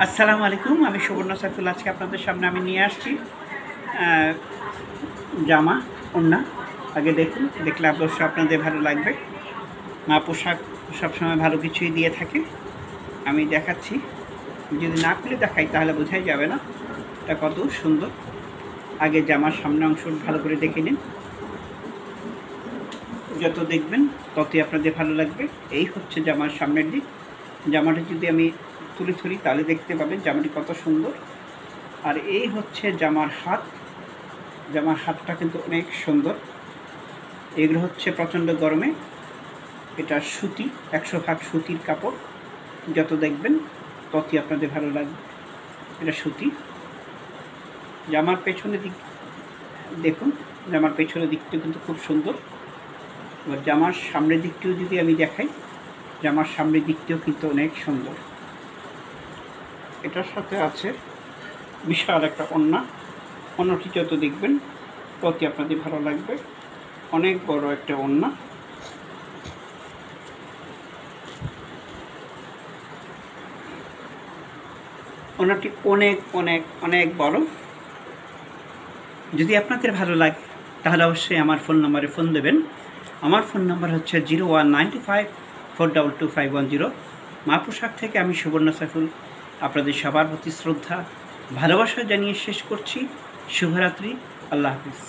আসসালামু আলাইকুম। আমি সুবর্ণ সাইফুল। আজকে আপনাদের সামনে আমি নিয়ে আসছি জামা, ওড়না। আগে দেখুন, দেখলে অবশ্যই আপনাদের ভালো লাগবে। মা পোশাক সবসময় ভালো কিছুই দিয়ে থাকে। আমি দেখাচ্ছি, যদি না খুলে দেখাই তাহলে বোঝাই যাবে না এটা কত সুন্দর। আগে জামার সামনে অংশ ভালো করে দেখে নিন, যত দেখবেন ততই আপনাদের ভালো লাগবে। এই হচ্ছে জামার সামনের দিক। জামাটা যদি আমি তুলে ধরি তাহলে দেখতে পাবেন জামাটি কত সুন্দর। আর এই হচ্ছে জামার হাত। জামার হাতটা কিন্তু অনেক সুন্দর। এগুলো হচ্ছে প্রচণ্ড গরমে, এটা সুতি, 100% সুতির কাপড়। যত দেখবেন ততই আপনাদের ভালো লাগবে। এটা সুতি। জামার পেছনের দিক দেখুন, জামার পেছনের দিকটা কিন্তু খুব সুন্দর। এবার জামার সামনের দিকটিও যদি আমি দেখাই, জামার সামনের দিকটিও কিন্তু অনেক সুন্দর। এটার সাথে আছে বিশাল একটা ওড়না। ওড়নাটি যত দেখবেন ততই আপনাদের ভালো লাগবে। অনেক বড় একটা ওড়না। ওড়নাটি অনেক অনেক অনেক বড়। যদি আপনাদের ভালো লাগে তাহলে অবশ্যই আমার ফোন নম্বরে ফোন দেবেন। আমার ফোন নম্বর হচ্ছে 0195422510। মা পোশাক থেকে আমি সুবর্ণ সাইফুল আপনাদের সবার প্রতি শ্রদ্ধা ভালোবাসা জানিয়ে শেষ করছি। শুভরাত্রি। আল্লাহ হাফিজ।